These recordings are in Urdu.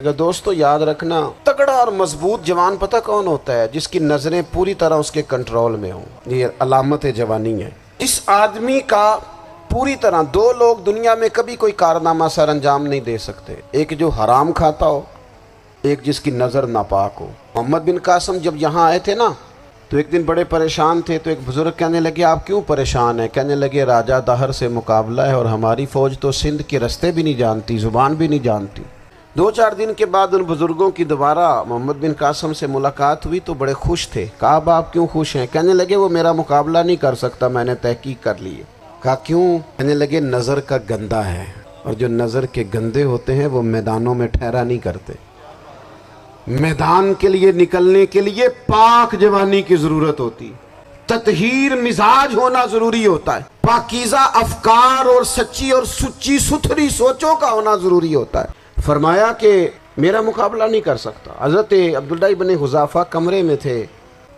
دوستو یاد رکھنا، تگڑا اور مضبوط جوان پتہ کون ہوتا ہے؟ جس کی نظریں پوری طرح اس کے کنٹرول میں ہوں۔ یہ علامت جوانی ہے۔ اس آدمی کا پوری طرح دو لوگ دنیا میں کبھی کوئی کارنامہ سر انجام نہیں دے سکتے، ایک جو حرام کھاتا ہو، ایک جس کی نظر ناپاک ہو۔ محمد بن قاسم جب یہاں آئے تھے نا تو ایک دن بڑے پریشان تھے، تو ایک بزرگ کہنے لگے آپ کیوں پریشان ہیں؟ کہنے لگے راجہ دہر سے مقابلہ ہے اور ہماری فوج تو سندھ کے رستے بھی نہیں جانتی، زبان بھی نہیں جانتی۔ 2-4 دن کے بعد ان بزرگوں کی دوبارہ محمد بن قاسم سے ملاقات ہوئی تو بڑے خوش تھے۔ کہا اب آپ کیوں خوش ہیں؟ کہنے لگے وہ میرا مقابلہ نہیں کر سکتا، میں نے تحقیق کر لی ہے۔ کہا کیوں؟ کہنے لگے نظر کا گندہ ہے، اور جو نظر کے گندے ہوتے ہیں وہ میدانوں میں ٹھہرا نہیں کرتے۔ میدان کے لیے نکلنے کے لیے پاک جوانی کی ضرورت ہوتی، تطہیر مزاج ہونا ضروری ہوتا ہے، پاکیزہ افکار اور سچی اور سچی ستھری سوچوں کا ہونا ضروری ہوتا ہے۔ فرمایا کہ میرا مقابلہ نہیں کر سکتا۔ حضرت عبداللہ ابن حذافہ کمرے میں تھے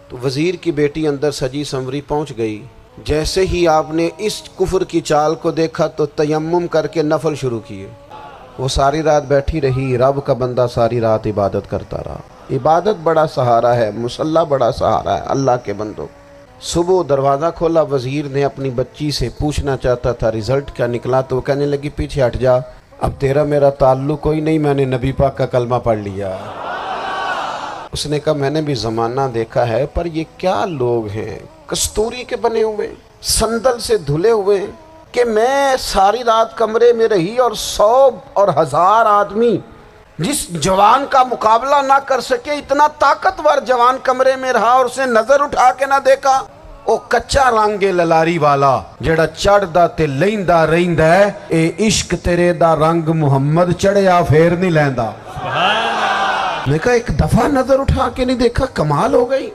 تو وزیر کی بیٹی اندر سجی سنوری پہنچ گئی۔ جیسے ہی آپ نے اس کفر کی چال کو دیکھا تو تیمم کر کے نفل شروع کیے۔ وہ ساری رات بیٹھی رہی، رب کا بندہ ساری رات عبادت کرتا رہا۔ عبادت بڑا سہارا ہے، مصلی بڑا سہارا ہے اللہ کے بندوں۔ صبح دروازہ کھولا، وزیر نے اپنی بچی سے پوچھنا چاہتا تھا رزلٹ کیا نکلا، تو وہ کہنے لگی پیچھے ہٹ جا، اب تیرا میرا تعلق کوئی نہیں، میں نے نبی پاک کا کلمہ پڑھ لیا۔ اس نے کہا میں نے بھی زمانہ دیکھا ہے، پر یہ کیا لوگ ہیں، کستوری کے بنے ہوئے، سندل سے دھلے ہوئے، کہ میں ساری رات کمرے میں رہی اور 100 اور 1000 آدمی جس جوان کا مقابلہ نہ کر سکے، اتنا طاقتور جوان کمرے میں رہا اور اسے نظر اٹھا کے نہ دیکھا۔ او کچا رنگ للاری والا جڑا چڑھدا تے لیندا رہندا ہے، اے عشق تیرے دا رنگ محمد چڑھیا پھر نہیں لیندا۔ میں کہا ایک دفعہ نظر اٹھا کے نہیں دیکھا، کمال ہو گئی۔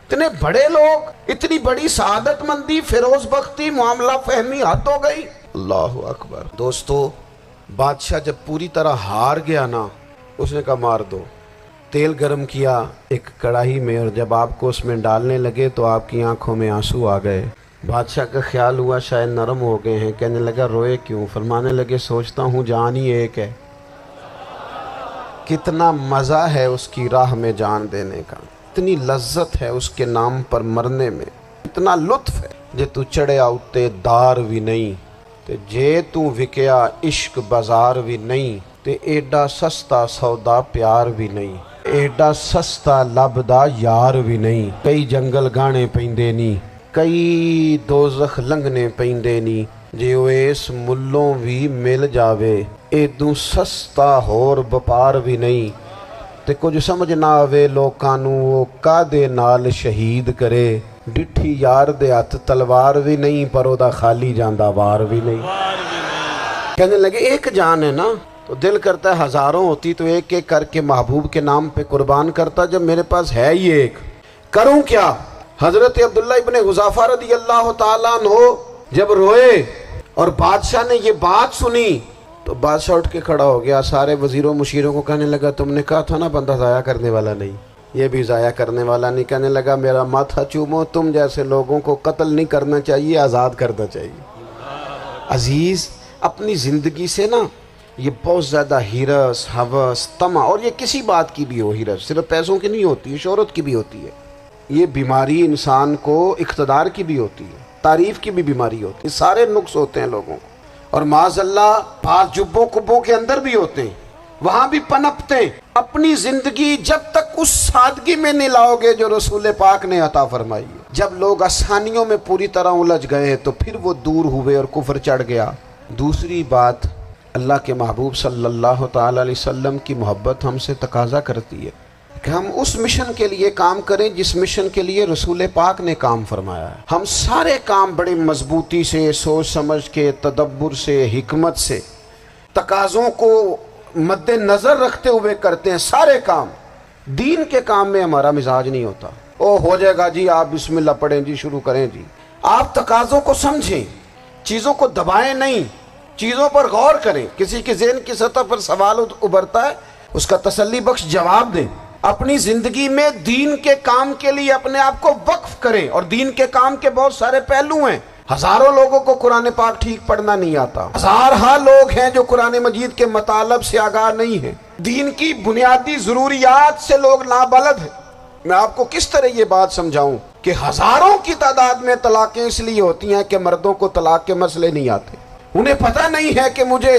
اتنے بڑے لوگ، اتنی بڑی سعادت مندی، فیروز بختی، معاملہ فہمی حد ہو گئی۔ اللہ اکبر۔ دوستو بادشاہ جب پوری طرح ہار گیا نا، اس نے کہا مار دو۔ تیل گرم کیا ایک کڑاہی میں، اور جب آپ کو اس میں ڈالنے لگے تو آپ کی آنکھوں میں آنسو آ گئے۔ بادشاہ کا خیال ہوا شاید نرم ہو گئے ہیں، کہنے لگا روئے کیوں؟ فرمانے لگے سوچتا ہوں جان ہی ایک ہے، کتنا مزہ ہے اس کی راہ میں جان دینے کا، اتنی لذت ہے اس کے نام پر مرنے میں، اتنا لطف ہے۔ جے تو چڑھیا اتے دار بھی نہیں تے جے تو وکیا عشق بازار بھی نہیں، تے ایڈا سستا سودا پیار بھی نہیں، ایڈا سستا لبدا یار بھی نہیں۔ کئی جنگل گانے پیندے نہیں، کئی دوزخ لنگنے پیندے نہیں، جے او اس ملوں بھی مل جاوے ایدوں سستا ہور بپار بھی نہیں۔ تے کچھ سمجھ نہ آوے لوکاں نوں وہ کادے نال شہید کرے، ڈٹھی یار دے ہاتھ تلوار بھی نہیں، پر او دا خالی جاندہ وار بھی نہیں۔ کہنے لگے ایک جان ہے نا، تو دل کرتا ہے ہزاروں ہوتی تو ایک ایک کر کے محبوب کے نام پہ قربان کرتا، جب میرے پاس ہے ہی ایک، کروں کیا؟ حضرت عبداللہ ابن حذافہ رضی اللہ تعالیٰ عنہ جب روئے اور بادشاہ نے یہ بات سنی تو بادشاہ اٹھ کے کھڑا ہو گیا، سارے وزیروں مشیروں کو کہنے لگا تم نے کہا تھا نا بندہ ضائع کرنے والا نہیں، یہ بھی ضائع کرنے والا نہیں۔ کہنے لگا میرا ماتھا چومو، تم جیسے لوگوں کو قتل نہیں کرنا چاہیے، آزاد کرنا چاہیے۔ عزیز اپنی زندگی سے نا یہ بہت زیادہ ہرس، ہوس، طمع، اور یہ کسی بات کی بھی ہو، ہرس صرف پیسوں کی نہیں ہوتی، شہرت کی بھی ہوتی ہے، یہ بیماری انسان کو اقتدار کی بھی ہوتی ہے، تعریف کی بھی بیماری ہوتی ہے، سارے نقص ہوتے ہیں لوگوں کو، اور معاذ اللہ بعض جبوں کبوں کے اندر بھی ہوتے ہیں، وہاں بھی پنپتے ہیں۔ اپنی زندگی جب تک اس سادگی میں نہیں لاؤ گے جو رسول پاک نے عطا فرمائی ہے، جب لوگ آسانیوں میں پوری طرح الجھ گئے تو پھر وہ دور ہوئے اور کفر چڑھ گیا۔ دوسری بات، اللہ کے محبوب صلی اللہ تعالی علیہ وسلم کی محبت ہم سے تقاضا کرتی ہے کہ ہم اس مشن کے لیے کام کریں جس مشن کے لیے رسول پاک نے کام فرمایا ہے۔ ہم سارے کام بڑے مضبوطی سے، سوچ سمجھ کے، تدبر سے، حکمت سے، تقاضوں کو مد نظر رکھتے ہوئے کرتے ہیں سارے کام۔ دین کے کام میں ہمارا مزاج نہیں ہوتا، او ہو جائے گا جی، آپ بسم اللہ پڑھیں جی، شروع کریں جی۔ آپ تقاضوں کو سمجھیں، چیزوں کو دبائیں نہیں، چیزوں پر غور کریں۔ کسی کے ذہن کی سطح پر سوال ابھرتا ہے، اس کا تسلی بخش جواب دیں۔ اپنی زندگی میں دین کے کام کے لیے اپنے آپ کو وقف کریں، اور دین کے کام کے بہت سارے پہلو ہیں۔ ہزاروں لوگوں کو قرآن پاک ٹھیک پڑھنا نہیں آتا، ہزارہا لوگ ہیں جو قرآن مجید کے مطالب سے آگاہ نہیں ہیں، دین کی بنیادی ضروریات سے لوگ نابلد ہیں۔ میں آپ کو کس طرح یہ بات سمجھاؤں کہ ہزاروں کی تعداد میں طلاقیں اس لیے ہوتی ہیں کہ مردوں کو طلاق کے مسئلے نہیں آتے، انہیں پتہ نہیں ہے کہ مجھے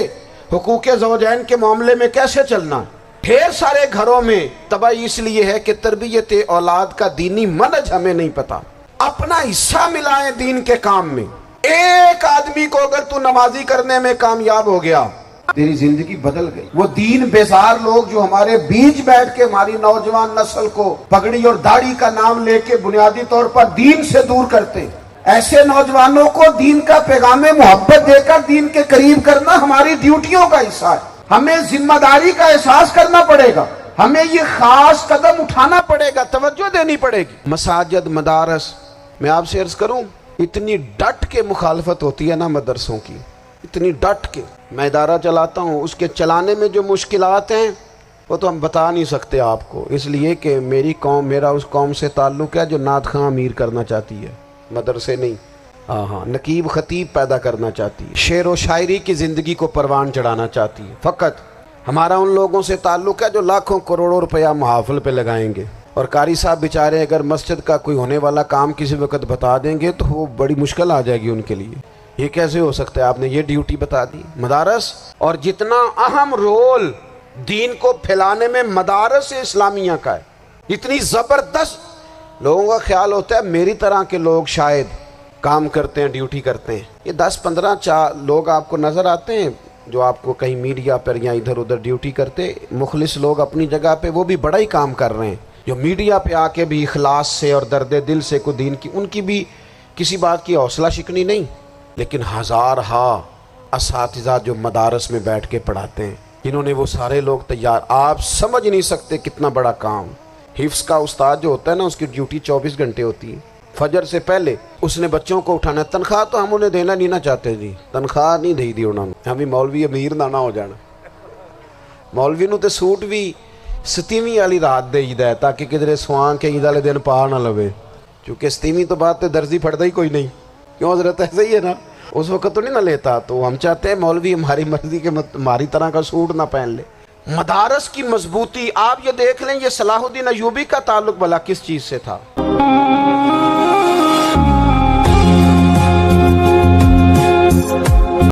حقوق زوجین کے معاملے میں کیسے چلنا ہے۔ ڈھیر سارے گھروں میں تباہی اس لیے ہے کہ تربیت اولاد کا دینی منہج ہمیں نہیں پتا۔ اپنا حصہ ملائیں دین کے کام میں۔ ایک آدمی کو اگر تو نمازی کرنے میں کامیاب ہو گیا، تیری زندگی بدل گئی۔ وہ دین بیزار لوگ جو ہمارے بیچ بیٹھ کے ہماری نوجوان نسل کو پگڑی اور داڑھی کا نام لے کے بنیادی طور پر دین سے دور کرتے، ایسے نوجوانوں کو دین کا پیغام محبت دے کر دین کے قریب کرنا ہماری ڈیوٹیوں کا حصہ ہے۔ ہمیں ذمہ داری کا احساس کرنا پڑے گا، ہمیں یہ خاص قدم اٹھانا پڑے گا، توجہ دینی پڑے گی۔ مساجد، مدارس، میں آپ سے عرض کروں، اتنی ڈٹ کے مخالفت ہوتی ہے نا مدرسوں کی، اتنی ڈٹ کے۔ میں ادارہ چلاتا ہوں، اس کے چلانے میں جو مشکلات ہیں وہ تو ہم بتا نہیں سکتے آپ کو، اس لیے کہ میری قوم، میرا اس قوم سے تعلق ہے جو نعت خواں امیر کرنا چاہتی ہے، مدرسے نہیں، ہاں نقیب خطیب پیدا کرنا چاہتی ہے، شعر و شاعری کی زندگی کو پروان چڑھانا چاہتی ہے۔ فقط ہمارا ان لوگوں سے تعلق ہے جو لاکھوں کروڑوں روپیہ محافل پہ لگائیں گے، اور قاری صاحب بیچارے اگر مسجد کا کوئی ہونے والا کام کسی وقت بتا دیں گے تو وہ بڑی مشکل آ جائے گی ان کے لیے۔ یہ کیسے ہو سکتا ہے، آپ نے یہ ڈیوٹی بتا دی؟ مدارس، اور جتنا اہم رول دین کو پھیلانے میں مدارس اسلامیہ کا ہے، اتنی زبردست، لوگوں کا خیال ہوتا ہے میری طرح کے لوگ شاید کام کرتے ہیں، ڈیوٹی کرتے ہیں۔ یہ 10-15 لوگ آپ کو نظر آتے ہیں جو آپ کو کہیں میڈیا پر یا ادھر ادھر ڈیوٹی کرتے، مخلص لوگ اپنی جگہ پہ، وہ بھی بڑا ہی کام کر رہے ہیں، جو میڈیا پہ آ کے بھی اخلاص سے اور درد دل سے کو دین کی، ان کی بھی کسی بات کی حوصلہ شکنی نہیں، لیکن ہزارہا اساتذہ جو مدارس میں بیٹھ کے پڑھاتے ہیں، جنہوں نے وہ سارے لوگ تیار، آپ سمجھ نہیں سکتے کتنا بڑا کام۔ حفظ کا استاد جو ہوتا ہے نا، اس کی ڈیوٹی 24 گھنٹے ہوتی ہے، فجر سے پہلے اس نے بچوں کو اٹھانا ہے۔ تنخواہ تو ہم انہیں دینا نہیں نہ چاہتے جی، تنخواہ نہیں دے دی انہوں نے، ہمیں مولوی امیر نہ ہو جانا، مولوی نو تے سوٹ بھی 27ویں والی رات دے ہی ہے تاکہ کدھر سوان کے عید والے دن پا نہ لوے، چونکہ 27ویں تو بعد تے درزی پھڑتا ہی کوئی نہیں، کیوں حضرت؟ ایسا ہی ہے نا، اس وقت تو نہیں نہ لیتا، تو ہم چاہتے ہیں مولوی ہماری مرضی کے ہماری طرح کا سوٹ نہ پہن لے۔ مدارس کی مضبوطی، آپ یہ دیکھ لیں، یہ صلاح الدین ایوبی کا تعلق بھلا کس چیز سے تھا؟